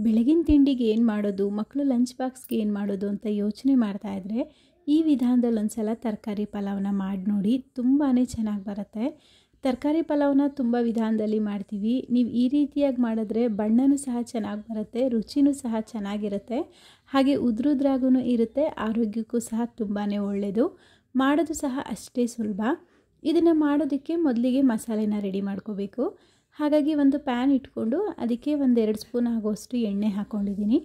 ಬೆಳಗಿನ ತಿಂಡಿಗೆ ಏನು ಮಾಡೋದು, ಮಕ್ಕಳು ಲಂಚ್ ಬಾಕ್ಸ್ಗೆ ಏನು ಮಾಡೋದು ಅಂತ ಯೋಚನೆ ಮಾಡ್ತಾ ಇದ್ದರೆ ಈ ವಿಧಾನದಲ್ಲಿ ಒಂದ್ಸಲ ತರಕಾರಿ ಪಲಾವ್ನ ಮಾಡಿ ನೋಡಿ. ತುಂಬಾ ಚೆನ್ನಾಗಿ ಬರುತ್ತೆ. ತರಕಾರಿ ಪಲಾವ್ನ ತುಂಬ ವಿಧಾನದಲ್ಲಿ ಮಾಡ್ತೀವಿ. ನೀವು ಈ ರೀತಿಯಾಗಿ ಮಾಡಿದ್ರೆ ಬಣ್ಣನೂ ಸಹ ಚೆನ್ನಾಗಿ ಬರುತ್ತೆ, ರುಚಿನೂ ಸಹ ಚೆನ್ನಾಗಿರುತ್ತೆ, ಹಾಗೆ ಉದ್ರುದ್ರಾಗೂ ಇರುತ್ತೆ, ಆರೋಗ್ಯಕ್ಕೂ ಸಹ ತುಂಬಾ ಒಳ್ಳೆಯದು. ಮಾಡೋದು ಸಹ ಅಷ್ಟೇ ಸುಲಭ. ಇದನ್ನು ಮಾಡೋದಕ್ಕೆ ಮೊದಲಿಗೆ ಮಸಾಲೆನ ರೆಡಿ ಮಾಡ್ಕೋಬೇಕು. ಹಾಗಾಗಿ ಒಂದು ಪ್ಯಾನ್ ಇಟ್ಕೊಂಡು ಅದಕ್ಕೆ ಒಂದು 2 ಸ್ಪೂನ್ ಆಗೋಷ್ಟು ಎಣ್ಣೆ ಹಾಕ್ಕೊಂಡಿದ್ದೀನಿ.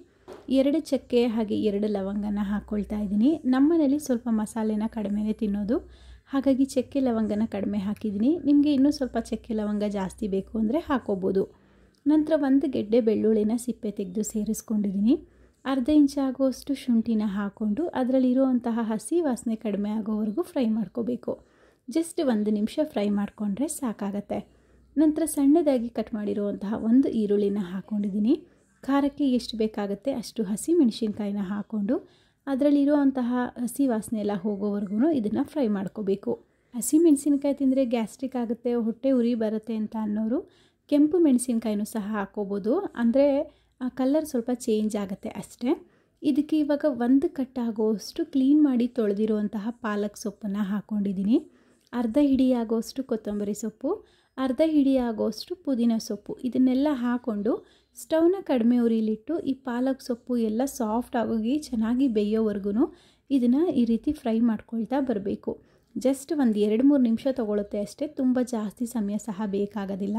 2 ಚಕ್ಕೆ ಹಾಗೆ 2 ಲವಂಗನ ಹಾಕ್ಕೊಳ್ತಾ ಇದ್ದೀನಿ. ನಮ್ಮನೇಲಿ ಸ್ವಲ್ಪ ಮಸಾಲೆನ ಕಡಿಮೆನೇ ತಿನ್ನೋದು, ಹಾಗಾಗಿ ಚಕ್ಕೆ ಲವಂಗನ ಕಡಿಮೆ ಹಾಕಿದ್ದೀನಿ. ನಿಮಗೆ ಇನ್ನೂ ಸ್ವಲ್ಪ ಚಕ್ಕೆ ಲವಂಗ ಜಾಸ್ತಿ ಬೇಕು ಅಂದರೆ ಹಾಕೋಬೋದು. ನಂತರ 1 ಗೆಡ್ಡೆ ಬೆಳ್ಳುಳ್ಳಿನ ಸಿಪ್ಪೆ ತೆಗೆದು ಸೇರಿಸ್ಕೊಂಡಿದ್ದೀನಿ. ಅರ್ಧ ಇಂಚ್ ಆಗೋಷ್ಟು ಶುಂಠಿನ ಹಾಕ್ಕೊಂಡು ಅದರಲ್ಲಿರುವಂತಹ ಹಸಿ ವಾಸನೆ ಕಡಿಮೆ ಆಗೋವರೆಗೂ ಫ್ರೈ ಮಾಡ್ಕೋಬೇಕು. ಜಸ್ಟ್ 1 ನಿಮಿಷ ಫ್ರೈ ಮಾಡಿಕೊಂಡ್ರೆ ಸಾಕಾಗತ್ತೆ. ನಂತರ ಸಣ್ಣದಾಗಿ ಕಟ್ ಮಾಡಿರುವಂತಹ 1 ಈರುಳ್ಳಿನ ಹಾಕ್ಕೊಂಡಿದ್ದೀನಿ. ಖಾರಕ್ಕೆ ಎಷ್ಟು ಬೇಕಾಗುತ್ತೆ ಅಷ್ಟು ಹಸಿ ಮೆಣಸಿನ್ಕಾಯಿನ ಹಾಕ್ಕೊಂಡು ಅದರಲ್ಲಿರುವಂತಹ ಹಸಿ ವಾಸನೆ ಎಲ್ಲ ಹೋಗೋವರೆಗೂ ಇದನ್ನು ಫ್ರೈ ಮಾಡ್ಕೋಬೇಕು. ಹಸಿ ಮೆಣಸಿನ್ಕಾಯಿ ತಿಂದರೆ ಗ್ಯಾಸ್ಟ್ರಿಕ್ ಆಗುತ್ತೆ, ಹೊಟ್ಟೆ ಉರಿ ಬರುತ್ತೆ ಅಂತ ಅನ್ನೋರು ಕೆಂಪು ಮೆಣಸಿನ್ಕಾಯಿನೂ ಸಹ ಹಾಕ್ಕೋಬೋದು. ಅಂದರೆ ಕಲರ್ ಸ್ವಲ್ಪ ಚೇಂಜ್ ಆಗುತ್ತೆ ಅಷ್ಟೇ. ಇದಕ್ಕೆ ಇವಾಗ 1 ಕಟ್ ಆಗೋಷ್ಟು ಕ್ಲೀನ್ ಮಾಡಿ ತೊಳೆದಿರುವಂತಹ ಪಾಲಕ್ ಸೊಪ್ಪನ್ನು ಹಾಕ್ಕೊಂಡಿದ್ದೀನಿ. ಅರ್ಧ ಹಿಡಿ ಆಗೋಷ್ಟು ಕೊತ್ತಂಬರಿ ಸೊಪ್ಪು, ಅರ್ಧ ಹಿಡಿ ಆಗೋಷ್ಟು ಪುದೀನ ಸೊಪ್ಪು, ಇದನ್ನೆಲ್ಲ ಹಾಕ್ಕೊಂಡು ಸ್ಟವ್ನ ಕಡಿಮೆ ಉರಿಲಿಟ್ಟು ಈ ಪಾಲಕ್ ಸೊಪ್ಪು ಎಲ್ಲ ಸಾಫ್ಟ್ ಆಗೋಗಿ ಚೆನ್ನಾಗಿ ಬೇಯೋವರೆಗೂ ಇದನ್ನು ಈ ರೀತಿ ಫ್ರೈ ಮಾಡ್ಕೊಳ್ತಾ ಬರಬೇಕು. ಜಸ್ಟ್ ಒಂದು 2-3 ನಿಮಿಷ ತೊಗೊಳುತ್ತೆ ಅಷ್ಟೇ, ತುಂಬ ಜಾಸ್ತಿ ಸಮಯ ಸಹ ಬೇಕಾಗೋದಿಲ್ಲ.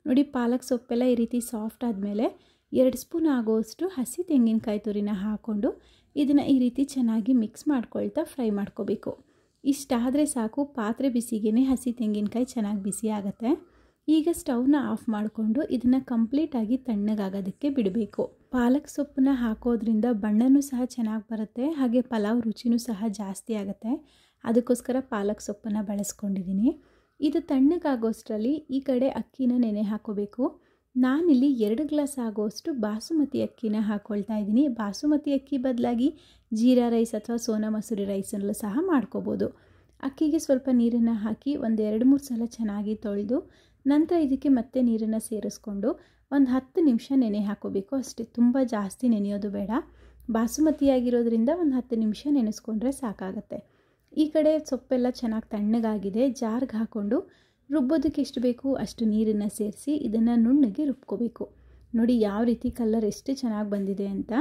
ನೋಡಿ, ಪಾಲಕ್ ಸೊಪ್ಪೆಲ್ಲ ಈ ರೀತಿ ಸಾಫ್ಟ್ ಆದಮೇಲೆ 2 ಸ್ಪೂನ್ ಆಗೋಷ್ಟು ಹಸಿ ತೆಂಗಿನಕಾಯಿ ತುರಿನ ಹಾಕ್ಕೊಂಡು ಇದನ್ನು ಈ ರೀತಿ ಚೆನ್ನಾಗಿ ಮಿಕ್ಸ್ ಮಾಡ್ಕೊಳ್ತಾ ಫ್ರೈ ಮಾಡ್ಕೋಬೇಕು. ಇಷ್ಟಾದರೆ ಸಾಕು. ಪಾತ್ರೆ ಬಿಸಿಗೇ ಹಸಿ ತೆಂಗಿನಕಾಯಿ ಚೆನ್ನಾಗಿ ಬಿಸಿ ಆಗುತ್ತೆ. ಈಗ ಸ್ಟವ್ನ ಆಫ್ ಮಾಡಿಕೊಂಡು ಇದನ್ನು ಕಂಪ್ಲೀಟಾಗಿ ತಣ್ಣಗಾಗೋದಕ್ಕೆ ಬಿಡಬೇಕು. ಪಾಲಕ್ ಸೊಪ್ಪನ್ನ ಹಾಕೋದ್ರಿಂದ ಬಣ್ಣನೂ ಸಹ ಚೆನ್ನಾಗಿ ಬರುತ್ತೆ, ಹಾಗೆ ಪಲಾವ್ ರುಚಿನೂ ಸಹ ಜಾಸ್ತಿ ಆಗುತ್ತೆ. ಅದಕ್ಕೋಸ್ಕರ ಪಾಲಕ್ ಸೊಪ್ಪನ್ನು ಬಳಸ್ಕೊಂಡಿದ್ದೀನಿ. ಇದು ತಣ್ಣಗಾಗೋಷ್ಟರಲ್ಲಿ ಈ ಕಡೆ ಅಕ್ಕಿನ ನೆನೆ ಹಾಕೋಬೇಕು. ನಾನಿಲ್ಲಿ 2 ಗ್ಲಾಸ್ ಆಗೋಷ್ಟು ಬಾಸುಮತಿ ಅಕ್ಕಿನ ಹಾಕ್ಕೊಳ್ತಾ ಇದ್ದೀನಿ. ಬಾಸುಮತಿ ಅಕ್ಕಿ ಬದಲಾಗಿ ಜೀರಾ ರೈಸ್ ಅಥವಾ ಸೋನಾ ಮಸೂರಿ ರೈಸಲ್ಲೂ ಸಹ ಮಾಡ್ಕೋಬೋದು. ಅಕ್ಕಿಗೆ ಸ್ವಲ್ಪ ನೀರನ್ನು ಹಾಕಿ ಒಂದು 2-3 ಸಲ ಚೆನ್ನಾಗಿ ತೊಳೆದು ನಂತರ ಇದಕ್ಕೆ ಮತ್ತೆ ನೀರನ್ನು ಸೇರಿಸ್ಕೊಂಡು ಒಂದು 10 ನಿಮಿಷ ನೆನೆ ಹಾಕೋಬೇಕು ಅಷ್ಟೇ. ತುಂಬ ಜಾಸ್ತಿ ನೆನೆಯೋದು ಬೇಡ. ಬಾಸುಮತಿ ಆಗಿರೋದ್ರಿಂದ ಒಂದು 10 ನಿಮಿಷ ನೆನೆಸ್ಕೊಂಡ್ರೆ ಸಾಕಾಗತ್ತೆ. ಈ ಕಡೆ ಸೊಪ್ಪೆಲ್ಲ ಚೆನ್ನಾಗಿ ತಣ್ಣಗಾಗಿದೆ. ಜಾರ್ಗೆ ಹಾಕ್ಕೊಂಡು ರುಬ್ಬೋದಕ್ಕೆ ಎಷ್ಟು ಬೇಕು ಅಷ್ಟು ನೀರನ್ನು ಸೇರಿಸಿ ಇದನ್ನು ನುಣ್ಣಗೆ ರುಬ್ಕೋಬೇಕು. ನೋಡಿ ಯಾವ ರೀತಿ ಕಲರ್ ಎಷ್ಟು ಚೆನ್ನಾಗಿ ಬಂದಿದೆ ಅಂತ.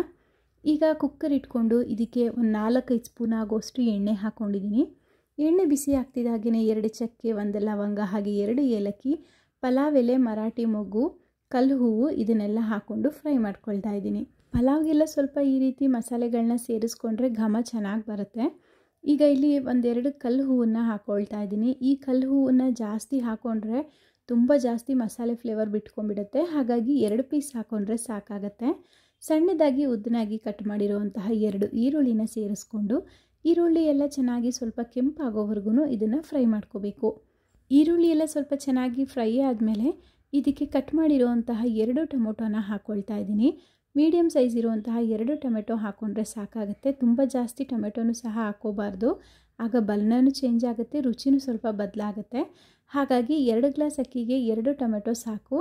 ಈಗ ಕುಕ್ಕರ್ ಇಟ್ಕೊಂಡು ಇದಕ್ಕೆ ಒಂದು 4-5 ಸ್ಪೂನ್ ಆಗೋಷ್ಟು ಎಣ್ಣೆ ಹಾಕ್ಕೊಂಡಿದ್ದೀನಿ. ಎಣ್ಣೆ ಬಿಸಿ ಆಗ್ತಿದ್ದಾಗೇ 2 ಚಕ್ಕೆ, 1 ಲವಂಗ ಹಾಗೆ 2 ಏಲಕ್ಕಿ, ಪಲಾವ್ ಎಲೆ, ಮರಾಠಿ ಮೊಗ್ಗು, ಕಲ್ಲು ಹೂವು ಇದನ್ನೆಲ್ಲ ಹಾಕ್ಕೊಂಡು ಫ್ರೈ ಮಾಡ್ಕೊಳ್ತಾ ಇದ್ದೀನಿ. ಪಲಾವ್ಗೆಲ್ಲ ಸ್ವಲ್ಪ ಈ ರೀತಿ ಮಸಾಲೆಗಳನ್ನ ಸೇರಿಸ್ಕೊಂಡ್ರೆ ಘಮ ಚೆನ್ನಾಗಿ ಬರುತ್ತೆ. ಈಗ ಇಲ್ಲಿ 1-2 ಕಲ್ಲು ಹೂವನ್ನು ಹಾಕ್ಕೊಳ್ತಾ ಇದ್ದೀನಿ. ಈ ಕಲ್ಲು ಹೂವನ್ನು ಜಾಸ್ತಿ ಹಾಕ್ಕೊಂಡ್ರೆ ತುಂಬ ಜಾಸ್ತಿ ಮಸಾಲೆ ಫ್ಲೇವರ್ ಬಿಟ್ಕೊಂಡ್ಬಿಡುತ್ತೆ, ಹಾಗಾಗಿ 2 ಪೀಸ್ ಹಾಕ್ಕೊಂಡ್ರೆ ಸಾಕಾಗತ್ತೆ. ಸಣ್ಣದಾಗಿ ಉದ್ದನಾಗಿ ಕಟ್ ಮಾಡಿರುವಂತಹ 2 ಈರುಳ್ಳಿನ ಸೇರಿಸ್ಕೊಂಡು ಈರುಳ್ಳಿ ಎಲ್ಲ ಚೆನ್ನಾಗಿ ಸ್ವಲ್ಪ ಕೆಂಪಾಗೋವರೆಗೂ ಇದನ್ನು ಫ್ರೈ ಮಾಡ್ಕೋಬೇಕು. ಈರುಳ್ಳಿ ಎಲ್ಲ ಸ್ವಲ್ಪ ಚೆನ್ನಾಗಿ ಫ್ರೈ ಆದಮೇಲೆ ಇದಕ್ಕೆ ಕಟ್ ಮಾಡಿರುವಂತಹ 2 ಟೊಮೊಟೊನ ಹಾಕ್ಕೊಳ್ತಾ ಇದ್ದೀನಿ. ಮೀಡಿಯಮ್ ಸೈಜ್ ಇರುವಂತಹ 2 ಟೊಮೆಟೊ ಹಾಕ್ಕೊಂಡ್ರೆ ಸಾಕಾಗುತ್ತೆ. ತುಂಬ ಜಾಸ್ತಿ ಟೊಮೆಟೊನೂ ಸಹ ಹಾಕ್ಕೋಬಾರ್ದು, ಆಗ ಬಣ್ಣನೂ ಚೇಂಜ್ ಆಗುತ್ತೆ, ರುಚಿನೂ ಸ್ವಲ್ಪ ಬದಲಾಗುತ್ತೆ. ಹಾಗಾಗಿ 2 ಗ್ಲಾಸ್ ಅಕ್ಕಿಗೆ 2 ಟೊಮೆಟೊ ಸಾಕು.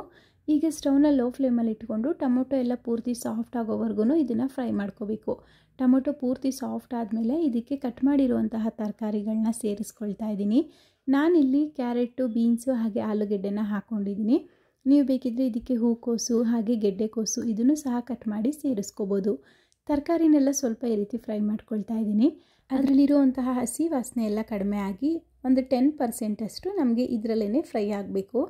ಈಗ ಸ್ಟವ್ನ ಲೋ ಫ್ಲೇಮಲ್ಲಿ ಇಟ್ಕೊಂಡು ಟೊಮೊಟೊ ಎಲ್ಲ ಪೂರ್ತಿ ಸಾಫ್ಟ್ ಆಗೋವರೆಗೂ ಇದನ್ನು ಫ್ರೈ ಮಾಡ್ಕೋಬೇಕು. ಟೊಮೊಟೊ ಪೂರ್ತಿ ಸಾಫ್ಟ್ ಆದಮೇಲೆ ಇದಕ್ಕೆ ಕಟ್ ಮಾಡಿರುವಂತಹ ತರಕಾರಿಗಳನ್ನ ಸೇರಿಸ್ಕೊಳ್ತಾ ಇದ್ದೀನಿ. ನಾನಿಲ್ಲಿ ಕ್ಯಾರೆಟು, ಬೀನ್ಸು ಹಾಗೆ ಆಲೂಗೆಡ್ಡೆನ ಹಾಕ್ಕೊಂಡಿದ್ದೀನಿ. ನೀವು ಬೇಕಿದ್ದರೆ ಇದಕ್ಕೆ ಹೂಕೋಸು ಹಾಗೆ ಗೆಡ್ಡೆಕೋಸು ಇದನ್ನು ಸಹ ಕಟ್ ಮಾಡಿ ಸೇರಿಸ್ಕೋಬೋದು. ತರಕಾರಿನೆಲ್ಲ ಸ್ವಲ್ಪ ಈ ರೀತಿ ಫ್ರೈ ಮಾಡ್ಕೊಳ್ತಾ ಇದ್ದೀನಿ. ಅದರಲ್ಲಿರುವಂತಹ ಹಸಿ ವಾಸನೆ ಎಲ್ಲ ಕಡಿಮೆ ಆಗಿ ಒಂದು 10% ಅಷ್ಟು ನಮಗೆ ಇದರಲ್ಲೇ ಫ್ರೈ ಆಗಬೇಕು.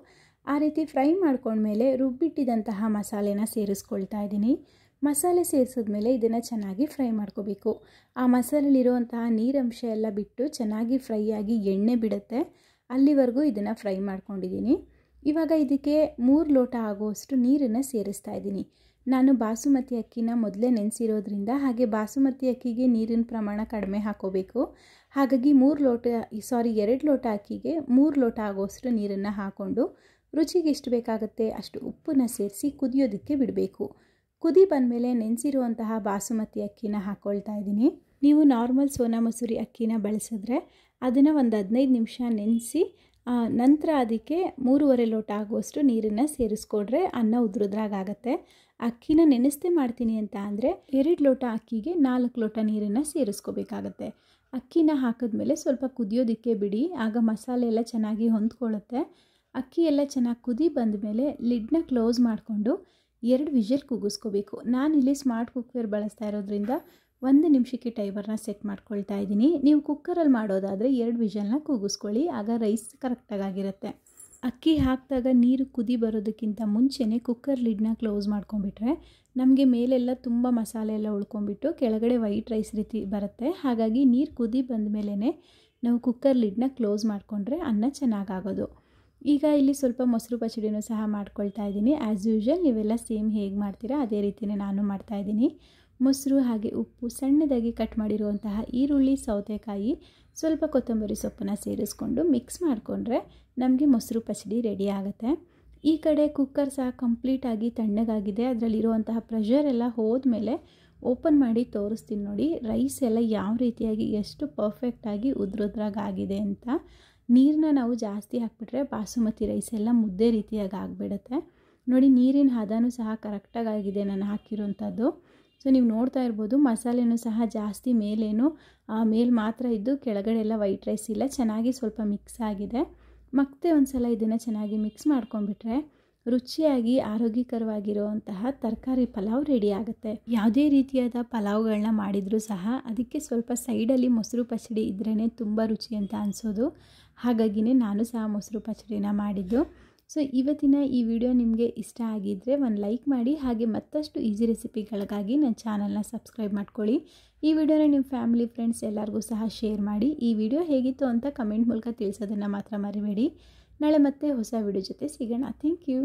ಆ ರೀತಿ ಫ್ರೈ ಮಾಡ್ಕೊಂಡ್ಮೇಲೆ ರುಬ್ಬಿಟ್ಟಿದಂತಹ ಮಸಾಲೆನ ಸೇರಿಸ್ಕೊಳ್ತಾ ಇದ್ದೀನಿ. ಮಸಾಲೆ ಸೇರಿಸಿದ್ಮೇಲೆ ಇದನ್ನು ಚೆನ್ನಾಗಿ ಫ್ರೈ ಮಾಡ್ಕೋಬೇಕು. ಆ ಮಸಾಲೆಲಿರುವಂತಹ ನೀರಂಶ ಎಲ್ಲ ಬಿಟ್ಟು ಚೆನ್ನಾಗಿ ಫ್ರೈ ಆಗಿ ಎಣ್ಣೆ ಬಿಡುತ್ತೆ, ಅಲ್ಲಿವರೆಗೂ ಇದನ್ನು ಫ್ರೈ ಮಾಡ್ಕೊಂಡಿದ್ದೀನಿ. ಇವಾಗ ಇದಕ್ಕೆ 3 ಲೋಟ ಆಗುವಷ್ಟು ನೀರನ್ನು ಸೇರಿಸ್ತಾ ಇದ್ದೀನಿ. ನಾನು ಬಾಸುಮತಿ ಅಕ್ಕಿನ ಮೊದಲೇ ನೆನೆಸಿರೋದ್ರಿಂದ ಹಾಗೆ ಬಾಸುಮತಿ ಅಕ್ಕಿಗೆ ನೀರಿನ ಪ್ರಮಾಣ ಕಡಿಮೆ ಹಾಕೋಬೇಕು. ಹಾಗಾಗಿ 2 ಲೋಟ ಅಕ್ಕಿಗೆ 3 ಲೋಟ ಆಗುವಷ್ಟು ನೀರನ್ನು ಹಾಕ್ಕೊಂಡು ರುಚಿಗೆ ಎಷ್ಟು ಬೇಕಾಗುತ್ತೆ ಅಷ್ಟು ಉಪ್ಪನ್ನು ಸೇರಿಸಿ ಕುದಿಯೋದಕ್ಕೆ ಬಿಡಬೇಕು. ಕುದಿ ಬಂದಮೇಲೆ ನೆನೆಸಿರುವಂತಹ ಬಾಸುಮತಿ ಅಕ್ಕಿನ ಹಾಕ್ಕೊಳ್ತಾ ಇದ್ದೀನಿ. ನೀವು ನಾರ್ಮಲ್ ಸೋನಾ ಮಸೂರಿ ಅಕ್ಕಿನ ಬಳಸಿದ್ರೆ ಅದನ್ನು ಒಂದು 15 ನಿಮಿಷ ನೆನೆಸಿ ನಂತರ ಅದಕ್ಕೆ 3.5 ಲೋಟ ಆಗುವಷ್ಟು ನೀರನ್ನು ಸೇರಿಸ್ಕೊಂಡ್ರೆ ಅನ್ನ ಉದ್ರುದ್ರಾಗತ್ತೆ. ಅಕ್ಕಿನ ನೆನೆಸ್ದೆ ಮಾಡ್ತೀನಿ ಅಂತ ಅಂದರೆ 2 ಲೋಟ ಅಕ್ಕಿಗೆ 4 ಲೋಟ ನೀರನ್ನು ಸೇರಿಸ್ಕೋಬೇಕಾಗತ್ತೆ. ಅಕ್ಕಿನ ಹಾಕಿದ್ಮೇಲೆ ಸ್ವಲ್ಪ ಕುದಿಯೋದಕ್ಕೆ ಬಿಡಿ, ಆಗ ಮಸಾಲೆ ಎಲ್ಲ ಚೆನ್ನಾಗಿ ಹೊಂದ್ಕೊಳ್ಳುತ್ತೆ. ಅಕ್ಕಿ ಎಲ್ಲ ಚೆನ್ನಾಗಿ ಕುದಿ ಬಂದಮೇಲೆ ಲಿಡ್ನ ಕ್ಲೋಸ್ ಮಾಡಿಕೊಂಡು 2 ವಿಷಲ್ ಕೂಗಿಸ್ಕೋಬೇಕು. ನಾನಿಲ್ಲಿ ಸ್ಮಾರ್ಟ್ ಕುಕ್ಕರ್ ಬಳಸ್ತಾ ಇರೋದ್ರಿಂದ 1 ನಿಮಿಷಕ್ಕೆ ಟೈಮರ್ನ ಸೆಟ್ ಮಾಡ್ಕೊಳ್ತಾ ಇದ್ದೀನಿ. ನೀವು ಕುಕ್ಕರಲ್ಲಿ ಮಾಡೋದಾದರೆ 2 ವಿಷಲ್ನ ಕೂಗಿಸ್ಕೊಳ್ಳಿ, ಆಗ ರೈಸ್ ಕರೆಕ್ಟಾಗಿರುತ್ತೆ. ಅಕ್ಕಿ ಹಾಕಿದಾಗ ನೀರು ಕುದಿ ಬರೋದಕ್ಕಿಂತ ಮುಂಚೆನೇ ಕುಕ್ಕರ್ ಲಿಡ್ನ ಕ್ಲೋಸ್ ಮಾಡ್ಕೊಂಡ್ಬಿಟ್ರೆ ನಮಗೆ ಮೇಲೆಲ್ಲ ತುಂಬ ಮಸಾಲೆ ಎಲ್ಲ ಉಳ್ಕೊಂಡ್ಬಿಟ್ಟು ಕೆಳಗಡೆ ವೈಟ್ ರೈಸ್ ರೀತಿ ಬರುತ್ತೆ. ಹಾಗಾಗಿ ನೀರು ಕುದಿ ಬಂದ ಮೇಲೇ ನಾವು ಕುಕ್ಕರ್ ಲಿಡ್ನ ಕ್ಲೋಸ್ ಮಾಡಿಕೊಂಡ್ರೆ ಅನ್ನ ಚೆನ್ನಾಗಾಗೋದು. ಈಗ ಇಲ್ಲಿ ಸ್ವಲ್ಪ ಮೊಸರು ಪಚಡಿನೂ ಸಹ ಮಾಡ್ಕೊಳ್ತಾ ಇದ್ದೀನಿ. ಆ್ಯಸ್ ಯೂಶ್ವಲ್ ನೀವೆಲ್ಲ ಸೇಮ್ ಹೇಗೆ ಮಾಡ್ತೀರಾ ಅದೇ ರೀತಿಯೇ ನಾನು ಮಾಡ್ತಾಯಿದ್ದೀನಿ. ಮೊಸರು ಹಾಗೆ ಉಪ್ಪು, ಸಣ್ಣದಾಗಿ ಕಟ್ ಮಾಡಿರುವಂತಹ ಈರುಳ್ಳಿ, ಸೌತೆಕಾಯಿ, ಸ್ವಲ್ಪ ಕೊತ್ತಂಬರಿ ಸೊಪ್ಪನ್ನು ಸೇರಿಸ್ಕೊಂಡು ಮಿಕ್ಸ್ ಮಾಡಿಕೊಂಡ್ರೆ ನಮಗೆ ಮೊಸರು ಪಚಡಿ ರೆಡಿ ಆಗುತ್ತೆ. ಈ ಕಡೆ ಕುಕ್ಕರ್ ಸಹ ಕಂಪ್ಲೀಟಾಗಿ ತಣ್ಣಗಾಗಿದೆ. ಅದರಲ್ಲಿರುವಂತಹ ಪ್ರೆಷರ್ ಎಲ್ಲ ಹೋದ್ಮೇಲೆ ಓಪನ್ ಮಾಡಿ ತೋರಿಸ್ತೀನಿ ನೋಡಿ, ರೈಸ್ ಎಲ್ಲ ಯಾವ ರೀತಿಯಾಗಿ ಎಷ್ಟು ಪರ್ಫೆಕ್ಟಾಗಿ ಉದ್ರುದ್ರಾಗಿದೆ ಅಂತ. ನೀರನ್ನ ನಾವು ಜಾಸ್ತಿ ಹಾಕ್ಬಿಟ್ರೆ ಬಾಸುಮತಿ ರೈಸ್ ಎಲ್ಲ ಮುದ್ದೆ ರೀತಿಯಾಗಿ ಆಗಿಬಿಡುತ್ತೆ. ನೋಡಿ, ನೀರಿನ ಹದನೂ ಸಹ ಕರೆಕ್ಟಾಗಿದೆ ನಾನು ಹಾಕಿರೋಂಥದ್ದು. ಸೊ ನೀವು ನೋಡ್ತಾ ಇರ್ಬೋದು, ಮಸಾಲೆನೂ ಸಹ ಜಾಸ್ತಿ ಮೇಲೇನು ಮೇಲೆ ಮಾತ್ರ ಇದ್ದು ಕೆಳಗಡೆ ಎಲ್ಲ ವೈಟ್ ರೈಸ್ ಇಲ್ಲ, ಚೆನ್ನಾಗಿ ಸ್ವಲ್ಪ ಮಿಕ್ಸ್ ಆಗಿದೆ. ಮತ್ತೆ ಒಂದು ಸಲ ಇದನ್ನು ಚೆನ್ನಾಗಿ ಮಿಕ್ಸ್ ಮಾಡ್ಕೊಂಡ್ಬಿಟ್ರೆ ರುಚಿಯಾಗಿ ಆರೋಗ್ಯಕರವಾಗಿರುವಂತಹ ತರಕಾರಿ ಪಲಾವ್ ರೆಡಿ ಆಗುತ್ತೆ. ಯಾವುದೇ ರೀತಿಯಾದ ಪಲಾವ್ಗಳನ್ನ ಮಾಡಿದರೂ ಸಹ ಅದಕ್ಕೆ ಸ್ವಲ್ಪ ಸೈಡಲ್ಲಿ ಮೊಸರು ಪಚಡಿ ಇದ್ರೇ ತುಂಬ ರುಚಿ ಅಂತ ಅನಿಸೋದು. ಹಾಗಾಗಿನೇ ನಾನು ಸಹ ಮೊಸರು ಪಚಡಿನ ಮಾಡಿದ್ದು. ಸೊ ಇವತ್ತಿನ ಈ ವಿಡಿಯೋ ನಿಮಗೆ ಇಷ್ಟ ಆಗಿದ್ದರೆ ಒಂದು ಲೈಕ್ ಮಾಡಿ, ಹಾಗೆ ಮತ್ತಷ್ಟು ಈಸಿ ರೆಸಿಪಿಗಳಿಗಾಗಿ ನನ್ನ ಚಾನಲ್ನ ಸಬ್ಸ್ಕ್ರೈಬ್ ಮಾಡ್ಕೊಳ್ಳಿ. ಈ ವಿಡಿಯೋನ ನಿಮ್ಮ ಫ್ಯಾಮಿಲಿ, ಫ್ರೆಂಡ್ಸ್ ಎಲ್ಲರಿಗೂ ಸಹ ಶೇರ್ ಮಾಡಿ. ಈ ವಿಡಿಯೋ ಹೇಗಿತ್ತು ಅಂತ ಕಮೆಂಟ್ ಮೂಲಕ ತಿಳಿಸೋದನ್ನು ಮಾತ್ರ ಮರಿಬೇಡಿ. ನಾಳೆ ಮತ್ತೆ ಹೊಸ ವಿಡಿಯೋ ಜೊತೆ ಸಿಗೋಣ. Thank you.